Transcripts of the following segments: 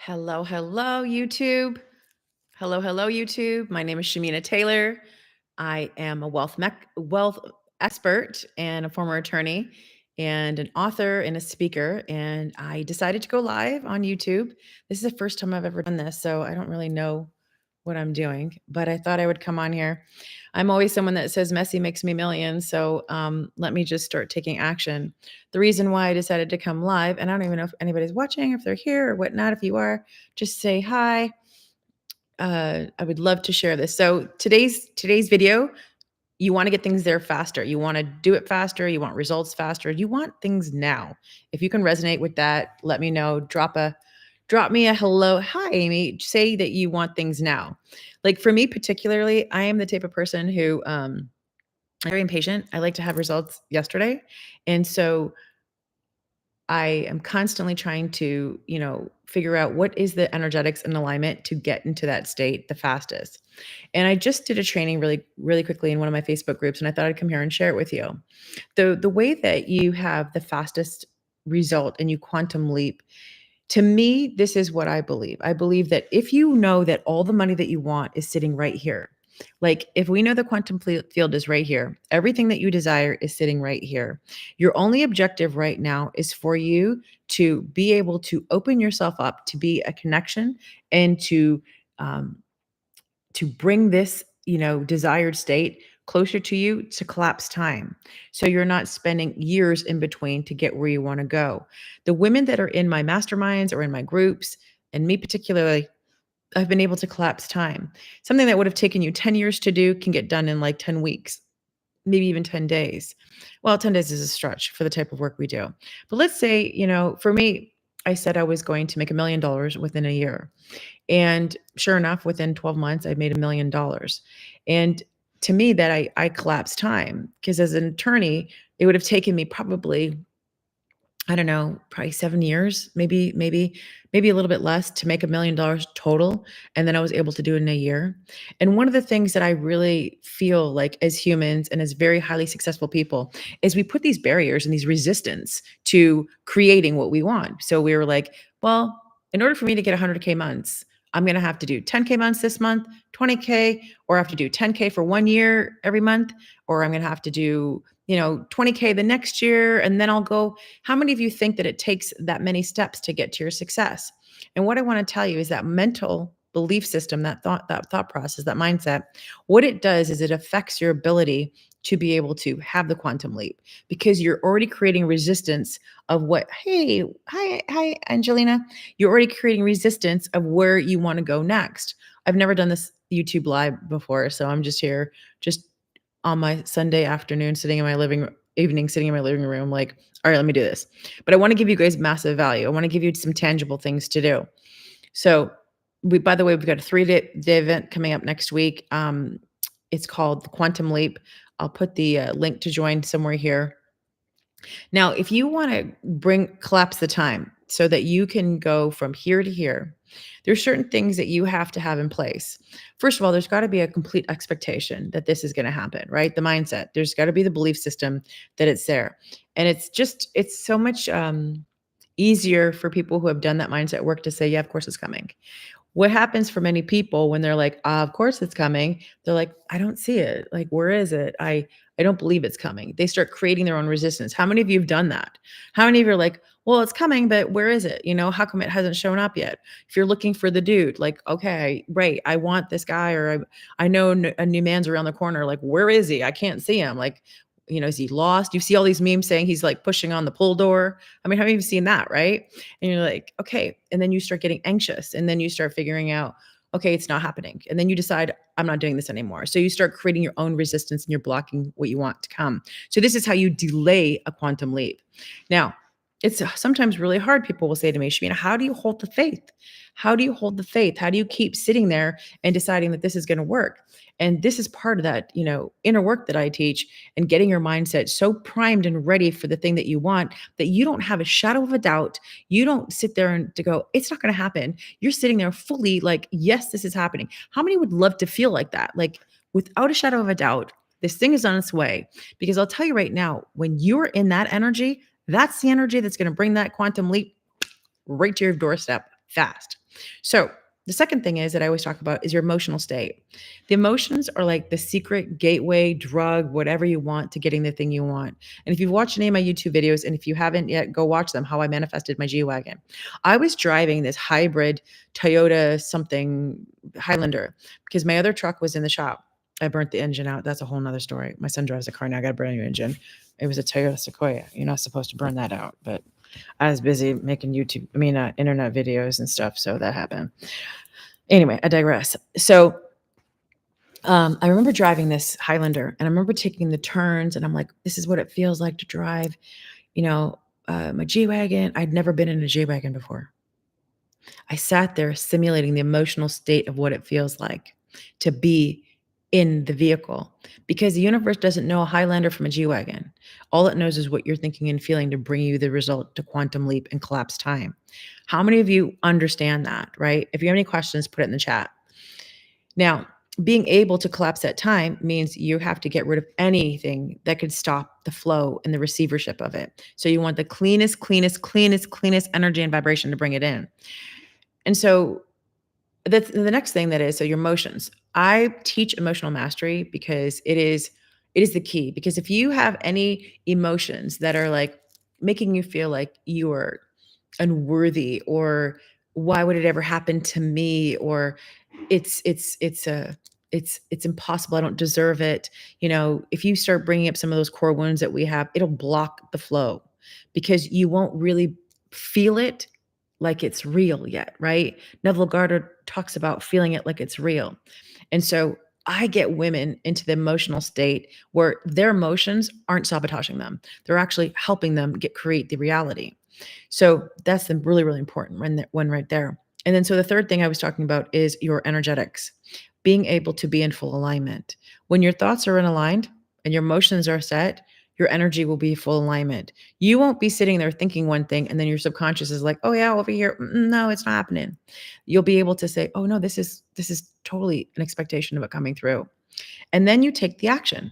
Hello, hello, YouTube. Hello, hello, YouTube. My name is Shamina Taylor. I am a wealth expert and a former attorney and an author and a speaker. And I decided to go live on YouTube. This is the first time I've ever done this, so I don't really know what I'm doing, but I thought I would come on here. I'm always someone that says messy makes me millions. So let me just start taking action. The reason why I decided to come live, and I don't even know if anybody's watching, if they're here or whatnot. If you are, just say hi. I would love to share this. So today's video, you want to get things there faster. You want to do it faster. You want results faster. You want things now. If you can resonate with that, let me know. Drop me a hello. Hi, Amy. Say that you want things now. Like for me particularly, I am the type of person who I'm very impatient. I like to have results yesterday. And so I am constantly trying to, figure out what is the energetics and alignment to get into that state the fastest. And I just did a training really, really quickly in one of my Facebook groups, and I thought I'd come here and share it with you. The way that you have the fastest result and you quantum leap, to me, this is what I believe. I believe that if you know that all the money that you want is sitting right here, like if we know the quantum field is right here, everything that you desire is sitting right here. Your only objective right now is for you to be able to open yourself up to be a connection and um, to bring this, desired state closer to you to collapse time. So you're not spending years in between to get where you want to go. The women that are in my masterminds or in my groups, and me particularly, I've been able to collapse time. Something that would have taken you 10 years to do can get done in like 10 weeks, maybe even 10 days. Well, 10 days is a stretch for the type of work we do. But let's say, for me, I said I was going to make $1 million within a year. And sure enough, within 12 months, I made $1 million. And to me, that I collapsed time because as an attorney, it would have taken me probably, I don't know, probably 7 years, maybe a little bit less to make $1 million total, and then I was able to do it in a year. And one of the things that I really feel like as humans and as very highly successful people is we put these barriers and these resistance to creating what we want. So we were like, well, in order for me to get 100K months, I'm going to have to do 10K months this month, 20K, or I have to do 10K for 1 year every month, or I'm going to have to do 20K the next year, and then I'll go. How many of you think that it takes that many steps to get to your success? And what I want to tell you is that mental belief system, that thought process, that mindset, what it does is it affects your ability to be able to have the quantum leap because you're already creating resistance of what, hey, hi, Angelina. You're already creating resistance of where you want to go next. I've never done this YouTube live before, so I'm just here, just on my Sunday afternoon, sitting in my sitting in my living room, like, all right, let me do this. But I want to give you guys massive value. I want to give you some tangible things to do. So by the way, we've got a 3-day event coming up next week. It's called the Quantum Leap. I'll put the link to join somewhere here. Now, if you want to collapse the time so that you can go from here to here, there's certain things that you have to have in place. First of all, there's got to be a complete expectation that this is going to happen, right? The mindset. There's got to be the belief system that it's there. And it's so much easier for people who have done that mindset work to say, yeah, of course it's coming. What happens for many people when they're like, of course it's coming, they're like, I don't see it. Like, where is it? I don't believe it's coming. They start creating their own resistance. How many of you have done that? How many of you are like, well, it's coming, but where is it? How come it hasn't shown up yet? If you're looking for the dude, like, okay, right, I want this guy, or I know a new man's around the corner. Like, where is he? I can't see him. Like, is he lost? You see all these memes saying he's like pushing on the pull door. I mean, have you seen that, right? And you're like, okay. And then you start getting anxious, and then you start figuring out, okay, it's not happening. And then you decide, I'm not doing this anymore. So you start creating your own resistance and you're blocking what you want to come. So this is how you delay a quantum leap. Now, it's sometimes really hard. People will say to me, Shamina, how do you hold the faith? How do you hold the faith? How do you keep sitting there and deciding that this is going to work? And this is part of that, inner work that I teach, and getting your mindset so primed and ready for the thing that you want that you don't have a shadow of a doubt. You don't sit there and to go, it's not going to happen. You're sitting there fully like, yes, this is happening. How many would love to feel like that? Like, without a shadow of a doubt, this thing is on its way. Because I'll tell you right now, when you're in that energy, that's the energy that's going to bring that quantum leap right to your doorstep. fast. So the second thing is that I always talk about is your emotional state. The emotions are like the secret gateway drug, whatever you want, to getting the thing you want. And if you've watched any of my YouTube videos, and if you haven't yet, go watch them, how I manifested my G-Wagon. I was driving this hybrid Toyota something Highlander because my other truck was in the shop. I burnt the engine out. That's a whole nother story. My son drives a car now. I got a brand new engine. It was a Toyota Sequoia. You're not supposed to burn that out, but I was busy making internet videos and stuff. So that happened. Anyway, I digress. So I remember driving this Highlander, and I remember taking the turns, and I'm like, this is what it feels like to drive, my G-Wagon. I'd never been in a G-Wagon before. I sat there simulating the emotional state of what it feels like to be in the vehicle, because the universe doesn't know a Highlander from a G-Wagon. All it knows is what you're thinking and feeling to bring you the result to quantum leap and collapse time. How many of you understand that, right? If you have any questions, put it in the chat. Now, being able to collapse that time means you have to get rid of anything that could stop the flow and the receivership of it. So you want the cleanest energy and vibration to bring it in. And so that's the next thing, that is, so your emotions. I teach emotional mastery because it is the key. Because if you have any emotions that are like making you feel like you are unworthy, or why would it ever happen to me, or it's impossible, I don't deserve it. If you start bringing up some of those core wounds that we have, it'll block the flow, because you won't really feel it like it's real yet, right? Neville Goddard talks about feeling it like it's real. And so I get women into the emotional state where their emotions aren't sabotaging them. They're actually helping them create the reality. So that's the really, really important one right there. And then, so the third thing I was talking about is your energetics, being able to be in full alignment. When your thoughts are in aligned and your emotions are set, your energy will be full alignment. You won't be sitting there thinking one thing, and then your subconscious is like, oh yeah, over here. No, it's not happening. You'll be able to say, oh no, this is totally an expectation of it coming through. And then you take the action.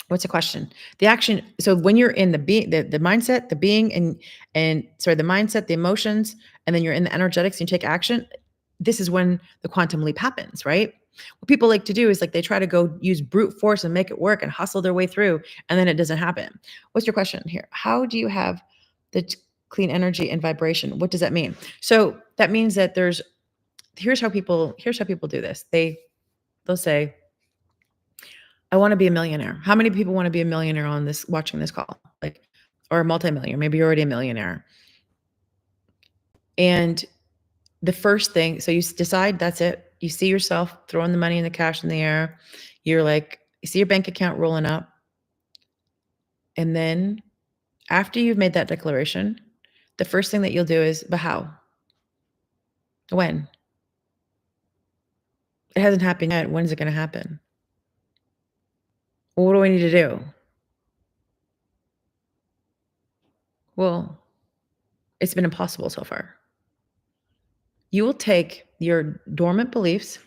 What's the question? The action. So when you're in the mindset, the being, the mindset, the emotions, and then you're in the energetics and you take action, this is when the quantum leap happens, right? What people like to do is, like, they try to go use brute force and make it work and hustle their way through, and then it doesn't happen. What's your question here? How do you have the clean energy and vibration? What does that mean? So that means that here's how people do this. They'll say, I want to be a millionaire. How many people want to be a millionaire watching this call? Or a multimillionaire? Maybe you're already a millionaire. And the first thing, so you decide that's it. You see yourself throwing the money and the cash in the air. You're like, you see your bank account rolling up. And then after you've made that declaration, the first thing that you'll do is, but how? When? It hasn't happened yet. When is it going to happen? Well, what do I need to do? Well, it's been impossible so far. You will take your dormant beliefs.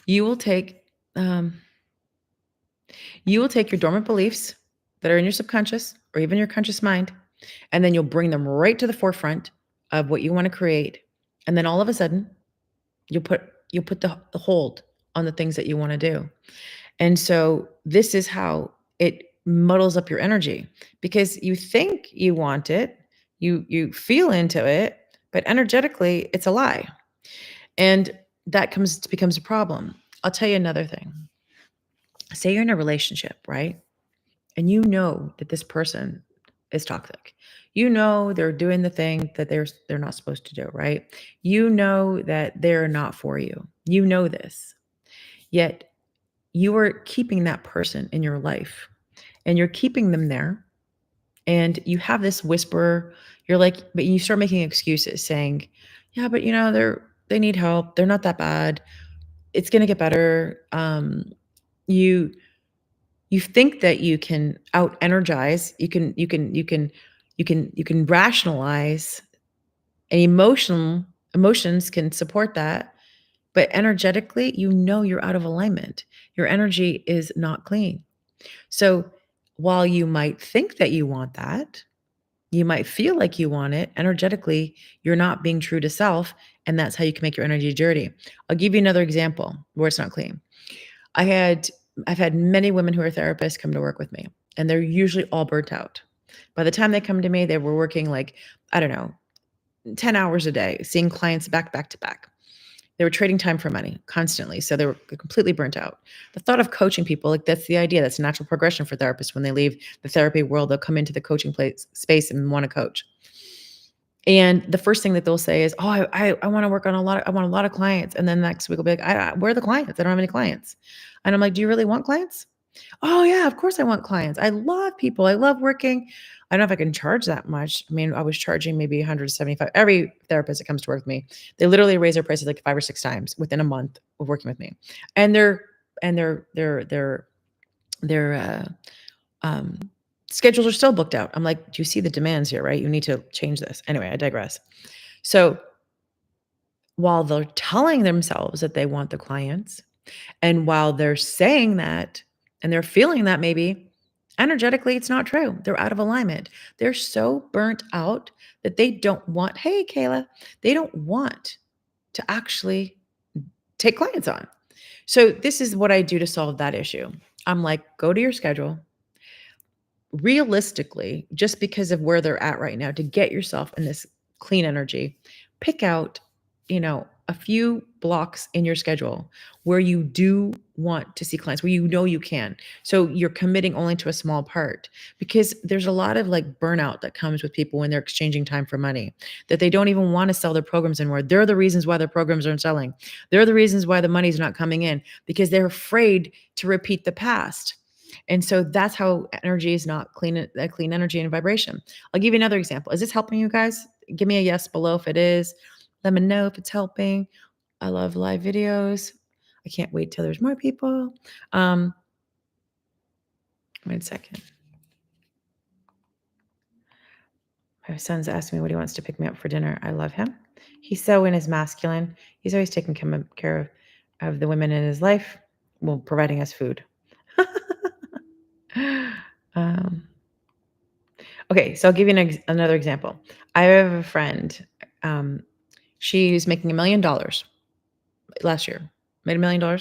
You will take your dormant beliefs that are in your subconscious or even your conscious mind, and then you'll bring them right to the forefront of what you want to create. And then all of a sudden, you'll put the hold on the things that you want to do. And so this is how it muddles up your energy, because you think you want it, you feel into it, but energetically it's a lie. And that becomes a problem. I'll tell you another thing. Say you're in a relationship, right? And you know that this person is toxic. You know they're doing the thing that they're not supposed to do, right? You know that they're not for you. You know this. Yet you are keeping that person in your life, and you're keeping them there. And you have this whisperer. You're like, but you start making excuses saying, yeah, but they need help. They're not that bad. It's going to get better. You think that you can out energize, you can rationalize, and emotions can support that, but energetically, you're out of alignment. Your energy is not clean. So while you might think that you want that, You might feel like you want it. Energetically, you're not being true to self, and that's how you can make your energy dirty. I'll give you another example where it's not clean. I had I've had many women who are therapists come to work with me, and they're usually all burnt out. By the time they come to me, they were working like, I don't know, 10 hours a day, seeing clients back to back. They were trading time for money constantly. So they were completely burnt out. The thought of coaching people, like that's the idea. That's a natural progression for therapists. When they leave the therapy world, they'll come into the coaching space and want to coach. And the first thing that they'll say is, "Oh, I want to work on I want a lot of clients." And then next week will be like, "Where are the clients? I don't have any clients." And I'm like, "Do you really want clients?" "Oh yeah, of course I want clients. I love people. I love working." I don't know if I can charge that much. I mean, I was charging maybe 175. Every therapist that comes to work with me, they literally raise their prices like 5 or 6 times within a month of working with me. And their um, schedules are still booked out. I'm like, "Do you see the demands here, right? You need to change this." Anyway, I digress. So, while they're telling themselves that they want the clients, and while they're saying that and they're feeling that maybe, energetically, it's not true. They're out of alignment. They're so burnt out that they don't want, hey, Kayla, they don't want to actually take clients on. So, this is what I do to solve that issue. I'm like, go to your schedule, realistically, just because of where they're at right now, to get yourself in this clean energy, pick out, a few blocks in your schedule where you do want to see clients, where you know you can. So you're committing only to a small part, because there's a lot of like burnout that comes with people when they're exchanging time for money, that they don't even want to sell their programs anymore. They're the reasons why their programs aren't selling. They're the reasons why the money's not coming in, because they're afraid to repeat the past. And so that's how energy is not clean, a clean energy and vibration. I'll give you another example. Is this helping you guys? Give me a yes below if it is. Let me know if it's helping. I love live videos. I can't wait till there's more people. Wait a second. My son's asking me what he wants to pick me up for dinner. I love him. He's so in his masculine. He's always taking care of the women in his life, well, providing us food. um, okay, so I'll give you another example. I have a friend. She's making $1 million last year. Made $1 million,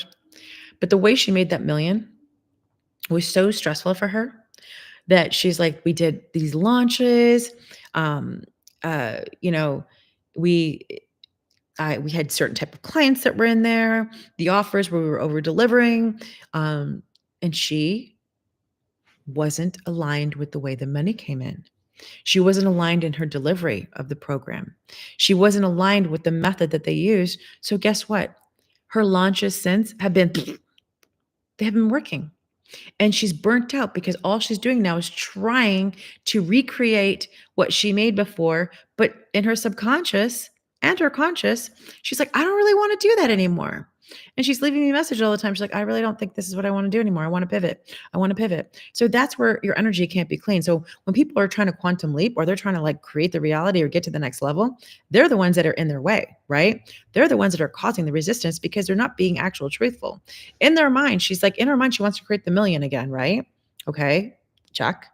but the way she made that million was so stressful for her that she's like, we did these launches. Um, you know, we we had certain type of clients that were in there, the offers where we were over delivering, and she wasn't aligned with the way the money came in. She wasn't aligned in her delivery of the program. She wasn't aligned with the method that they use. So guess what? Her launches since have been they have been working. And she's burnt out because all she's doing now is trying to recreate what she made before, but in her subconscious and her conscious, she's like, I don't really want to do that anymore. And she's leaving me a message all the time. She's like, I really don't think this is what I want to do anymore. I want to pivot. I want to pivot. So that's where your energy can't be clean. So when people are trying to quantum leap, or they're trying to like create the reality or get to the next level, they're the ones that are in their way, right? They're the ones that are causing the resistance because they're not being actual truthful. In their mind, in her mind, she wants to create the million again, right? Okay, check.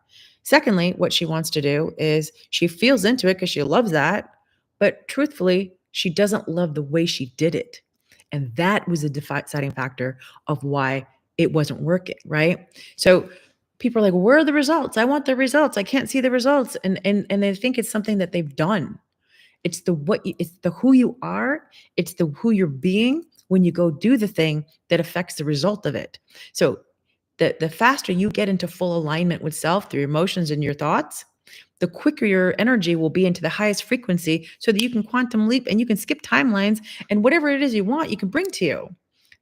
Secondly, what she wants to do is she feels into it because she loves that. But truthfully, she doesn't love the way she did it. And that was a deciding factor of why it wasn't working, right? So people are like, where are the results? I want the results. I can't see the results. And they think it's something that they've done. It's the who you are, it's the who you're being when you go do the thing that affects the result of it. So the faster you get into full alignment with self through your emotions and your thoughts, the quicker your energy will be into the highest frequency, so that you can quantum leap and you can skip timelines, and whatever it is you want, you can bring to you.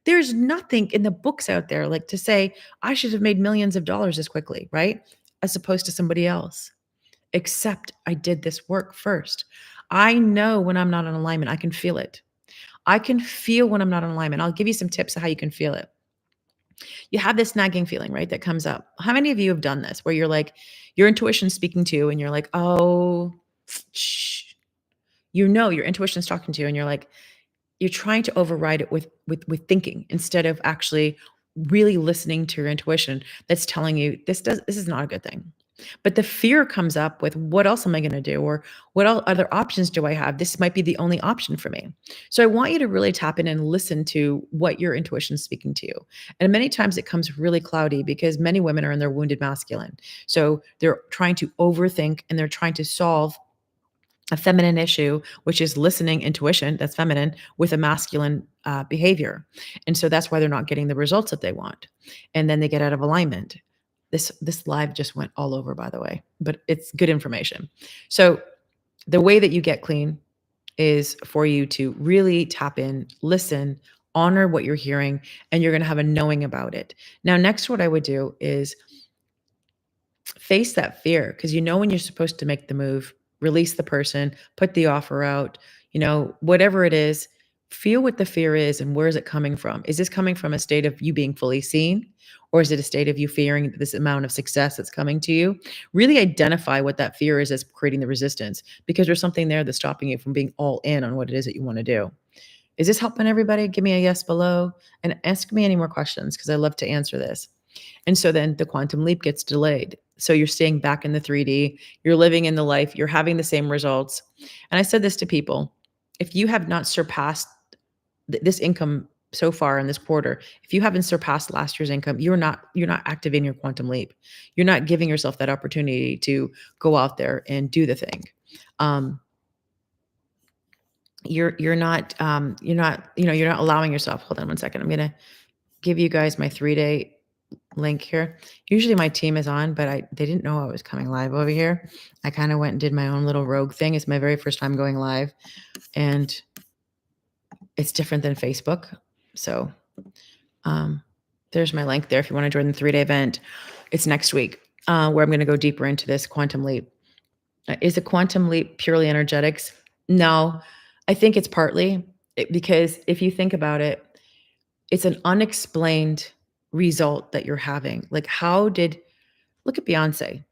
There's nothing in the books out there like to say, I should have made millions of dollars as quickly, right? As opposed to somebody else. Except I did this work first. I know when I'm not in alignment, I can feel it. I can feel when I'm not in alignment. I'll give you some tips of how you can feel it. You have this nagging feeling, right? That comes up. How many of you have done this where you're like, your intuition speaking to you and you're like, oh, shh. Your intuition's talking to you and you're like, you're trying to override it with thinking instead of actually really listening to your intuition that's telling you this is not a good thing. But the fear comes up with what else am I going to do? Or other options do I have? This might be the only option for me. So I want you to really tap in and listen to what your intuition is speaking to you. And many times it comes really cloudy because many women are in their wounded masculine. So they're trying to overthink and they're trying to solve a feminine issue, which is listening intuition, that's feminine, with a masculine behavior. And so that's why they're not getting the results that they want. And then they get out of alignment. This live just went all over, by the way, but it's good information. So the way that you get clean is for you to really tap in, listen, honor what you're hearing, and you're going to have a knowing about it. Now, next, what I would do is face that fear, because you know when you're supposed to make the move, release the person, put the offer out, whatever it is, feel what the fear is and where is it coming from? Is this coming from a state of you being fully seen? Or is it a state of you fearing this amount of success that's coming to you? Really identify what that fear is that's creating the resistance, because there's something there that's stopping you from being all in on what it is that you want to do. Is this helping everybody? Give me a yes below and ask me any more questions because I love to answer this. And so then the quantum leap gets delayed. So you're staying back in the 3D, you're living in the life, you're having the same results. And I said this to people, if you have not surpassed this income so far in this quarter, if you haven't surpassed last year's income, you're not activating your quantum leap. You're not giving yourself that opportunity to go out there and do the thing. You're not allowing yourself. Hold on one second. I'm going to give you guys my 3-day link here. Usually my team is on, but they didn't know I was coming live over here. I kind of went and did my own little rogue thing. It's my very first time going live, and it's different than Facebook. So there's my link there if you want to join the 3-day event. It's next week, where I'm going to go deeper into this quantum leap. Is a quantum leap purely energetics? No, I think it's partly because if you think about it, it's an unexplained result that you're having. Like, look at Beyonce.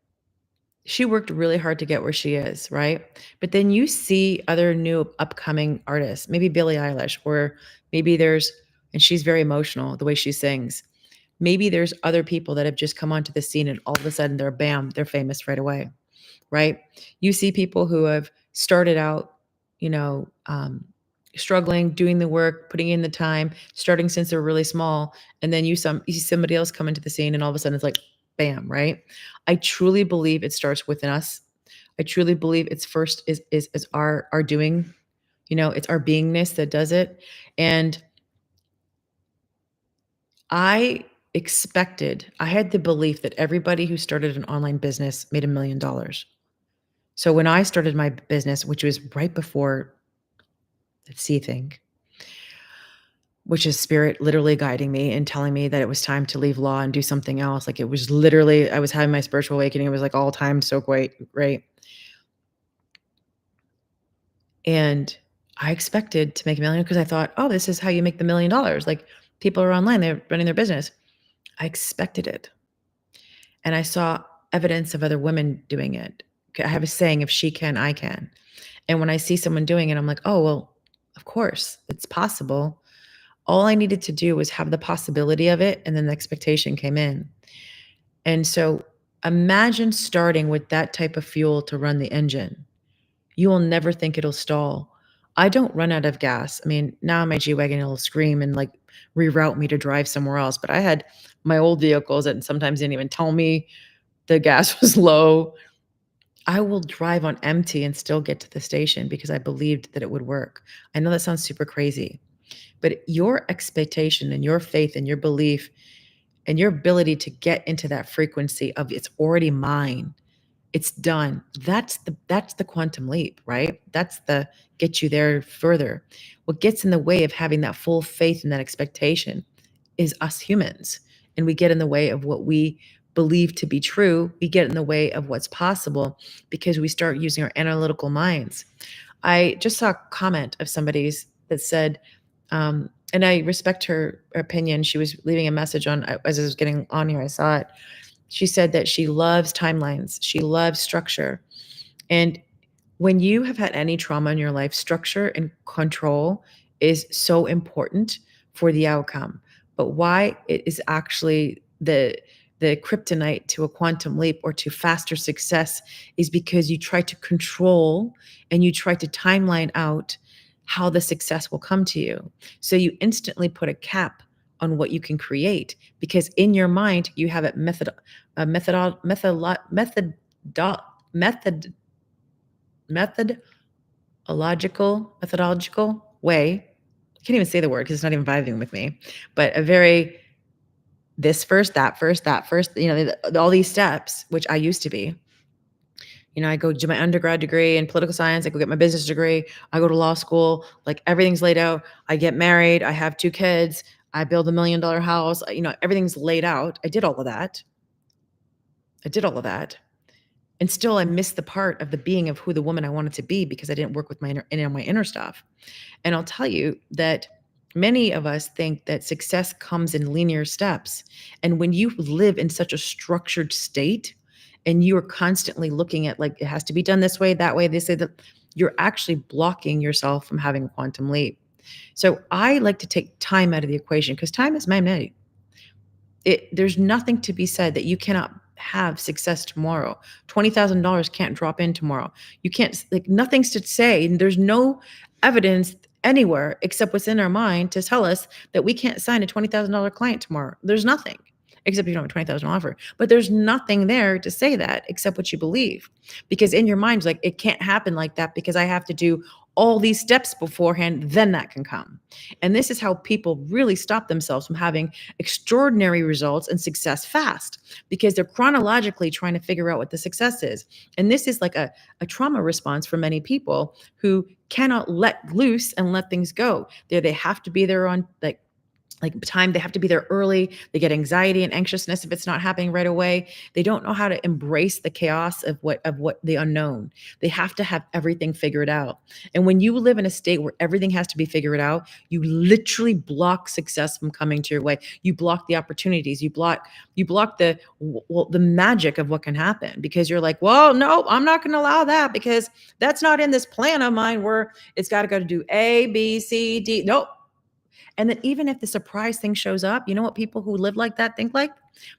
She worked really hard to get where she is, right? But then you see other new upcoming artists, maybe Billie Eilish, or maybe and she's very emotional the way she sings. Maybe there's other people that have just come onto the scene and all of a sudden they're famous right away, right? You see people who have started out, you know, struggling, doing the work, putting in the time, starting since they're really small, and then you see somebody else come into the scene, and all of a sudden it's like, bam, right? I truly believe it starts within us. I truly believe it's first is our doing, it's our beingness that does it. And I had the belief that everybody who started an online business made $1 million. So when I started my business, which was right before the C thing, which is spirit literally guiding me and telling me that it was time to leave law and do something else. Like, it was literally, I was having my spiritual awakening. It was like all timed so great, right? And I expected to make $1 million because I thought, oh, this is how you make the $1 million. Like, people are online, they're running their business. I expected it. And I saw evidence of other women doing it. I have a saying, if she can, I can. And when I see someone doing it, I'm like, oh, well, of course, it's possible. All I needed to do was have the possibility of it, and then the expectation came in. And so imagine starting with that type of fuel to run the engine. You will never think it'll stall. I don't run out of gas. I mean, now my G-Wagon will scream and like reroute me to drive somewhere else. But I had my old vehicles that sometimes didn't even tell me the gas was low. I will drive on empty and still get to the station because I believed that it would work. I know that sounds super crazy, but your expectation and your faith and your belief and your ability to get into that frequency of it's already mine, it's done. That's the quantum leap, right? That's the get you there further. What gets in the way of having that full faith and that expectation is us humans. And we get in the way of what we believe to be true. We get in the way of what's possible because we start using our analytical minds. I just saw a comment of somebody's that said, and I respect her opinion. She was leaving a message on, as I was getting on here, I saw it. She said that she loves timelines. She loves structure. And when you have had any trauma in your life, structure and control is so important for the outcome. But why it is actually the kryptonite to a quantum leap or to faster success is because you try to control and you try to timeline out how the success will come to you. So you instantly put a cap on what you can create because in your mind you have it methodological way. I can't even say the word because it's not even vibing with me, but a very this first, that first, that first, all these steps, which I used to be. I go do my undergrad degree in political science. I go get my business degree. I go to law school. Like everything's laid out. I get married. I have 2 kids. I build $1 million house. Everything's laid out. I did all of that. And still I missed the part of the being of who the woman I wanted to be because I didn't work with my inner stuff. And I'll tell you that many of us think that success comes in linear steps. And when you live in such a structured state and you are constantly looking at like, it has to be done this way, that way, they say that you're actually blocking yourself from having a quantum leap. So I like to take time out of the equation because time is magnetic. There's nothing to be said that you cannot have success tomorrow. $20,000 can't drop in tomorrow. You can't, like, nothing's to say. And there's no evidence anywhere except what's in our mind to tell us that we can't sign a $20,000 client tomorrow. There's nothing except you don't have a $20,000 offer, but there's nothing there to say that except what you believe, because in your mind, like, it can't happen like that because I have to do all these steps beforehand, then that can come. And this is how people really stop themselves from having extraordinary results and success fast because they're chronologically trying to figure out what the success is. And this is like a trauma response for many people who cannot let loose and let things go. They have to be there on like time. They have to be there early. They get anxiety and anxiousness if it's not happening right away. They don't know how to embrace the chaos of what the unknown. They have to have everything figured out. And when you live in a state where everything has to be figured out, you literally block success from coming to your way. You block the opportunities. You block the magic of what can happen because you're like, well, no, I'm not going to allow that because that's not in this plan of mine where it's got to go to do A, B, C, D. Nope. And then even if the surprise thing shows up, you know what people who live like that think like?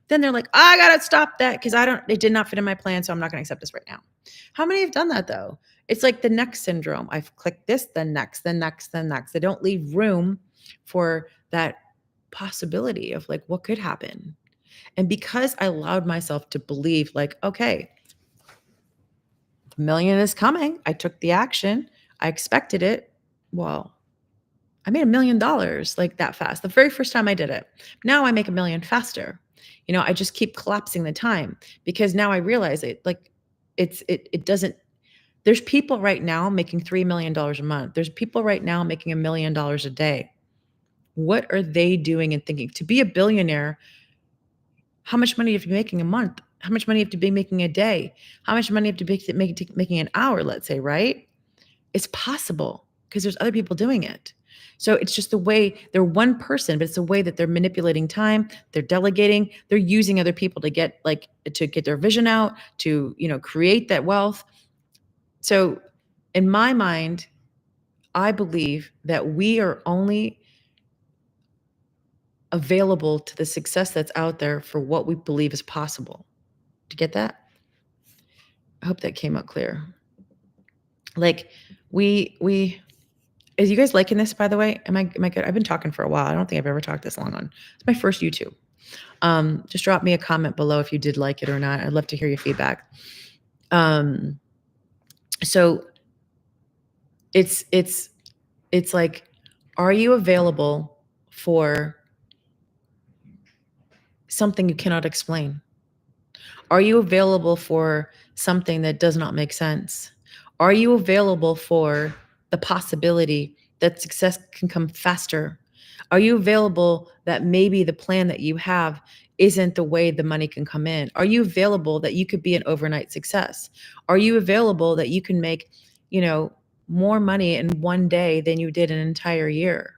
Then they're like, I got to stop that because it did not fit in my plan. So I'm not going to accept this right now. How many have done that though? It's like the next syndrome. I've clicked this, then next, then next, then next. They don't leave room for that possibility of like what could happen. And because I allowed myself to believe like, okay, the million is coming. I took the action. I expected it. Well, I made $1 million like that fast. The very first time I did it. Now I make $1 million faster. I just keep collapsing the time because now I realize it doesn't. There's people right now making $3 million a month. There's people right now making $1 million a day. What are they doing and thinking? To be a billionaire, how much money have you making a month? How much money have to be making a day? How much money have to be making an hour, let's say, right? It's possible because there's other people doing it. So it's just the way they're one person, but it's the way that they're manipulating time, they're delegating, they're using other people to get their vision out, to, create that wealth. So in my mind, I believe that we are only available to the success that's out there for what we believe is possible. Do you get that? I hope that came out clear. Like we is you guys liking this, by the way? Am I good? I've been talking for a while. I don't think I've ever talked this long on. It's my first YouTube. Just drop me a comment below if you did like it or not. I'd love to hear your feedback. So it's like, are you available for something you cannot explain? Are you available for something that does not make sense? Are you available for the possibility that success can come faster? Are you available that maybe the plan that you have isn't the way the money can come in? Are you available that you could be an overnight success? Are you available that you can make, more money in one day than you did an entire year?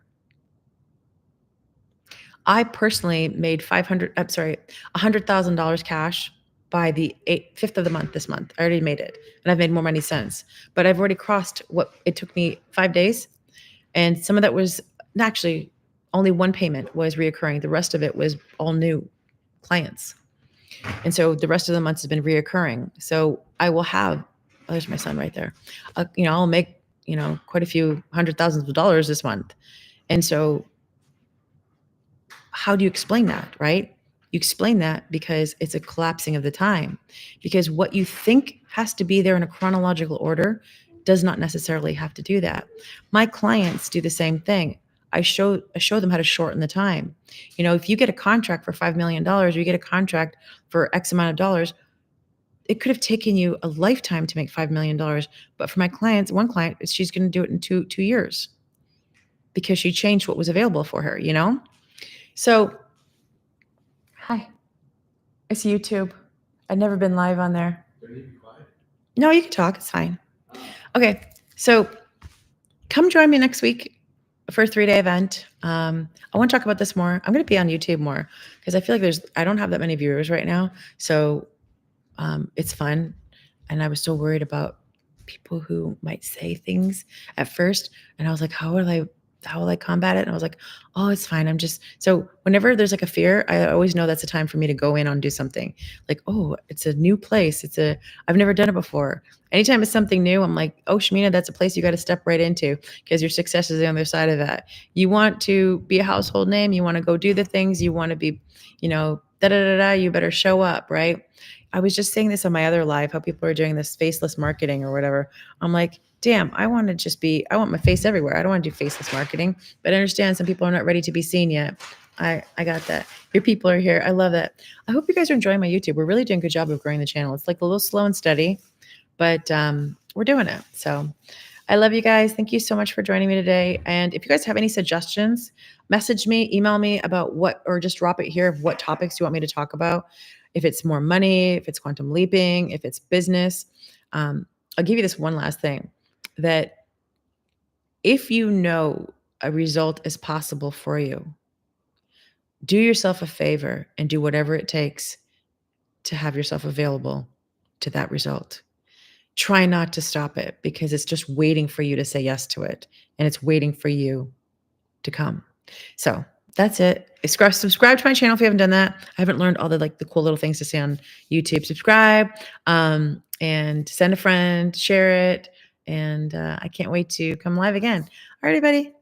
I personally made $100,000 cash by the 5th of the month this month. I already made it, and I've made more money since. But I've already crossed what it took me 5 days, and some of that was actually only one payment was reoccurring. The rest of it was all new clients. And so the rest of the months has been reoccurring. So I will have, oh, there's my son right there. I'll make, quite a few $100,000s this month. And so how do you explain that, right? You explain that because it's a collapsing of the time. Because what you think has to be there in a chronological order does not necessarily have to do that. My clients do the same thing. I show them how to shorten the time. If you get a contract for $5 million, or you get a contract for X amount of dollars, it could have taken you a lifetime to make $5 million. But for my clients, one client, she's going to do it in two years because she changed what was available for her, So, hi, it's YouTube. I've never been live on there. No, you can talk. It's fine. Okay, so come join me next week for a 3-day event. I want to talk about this more. I'm going to be on YouTube more because I feel like I don't have that many viewers right now. So it's fun. And I was so worried about people who might say things at first. And I was like, how will I combat it? And I was like, oh, it's fine. So whenever there's like a fear, I always know that's a time for me to go in and do something like, oh, it's a new place. I've never done it before. Anytime it's something new, I'm like, oh, Shamina, that's a place you got to step right into because your success is on the other side of that. You want to be a household name. You want to go do the things you want to be, you better show up, right? I was just saying this on my other live, how people are doing this faceless marketing or whatever. I'm like, damn, I want my face everywhere. I don't want to do faceless marketing, but I understand some people are not ready to be seen yet. I got that. Your people are here. I love that. I hope you guys are enjoying my YouTube. We're really doing a good job of growing the channel. It's like a little slow and steady, but we're doing it. So I love you guys. Thank you so much for joining me today. And if you guys have any suggestions, message me, email me about or just drop it here of what topics you want me to talk about. If it's more money, if it's quantum leaping, if it's business. I'll give you this one last thing, that if you know a result is possible for you, do yourself a favor and do whatever it takes to have yourself available to that result. Try not to stop it because it's just waiting for you to say yes to it, and it's waiting for you to come. So that's it. Subscribe to my channel if you haven't done that. I haven't learned all the cool little things to say on YouTube. Subscribe, and send a friend, share it, and I can't wait to come live again. All right, everybody.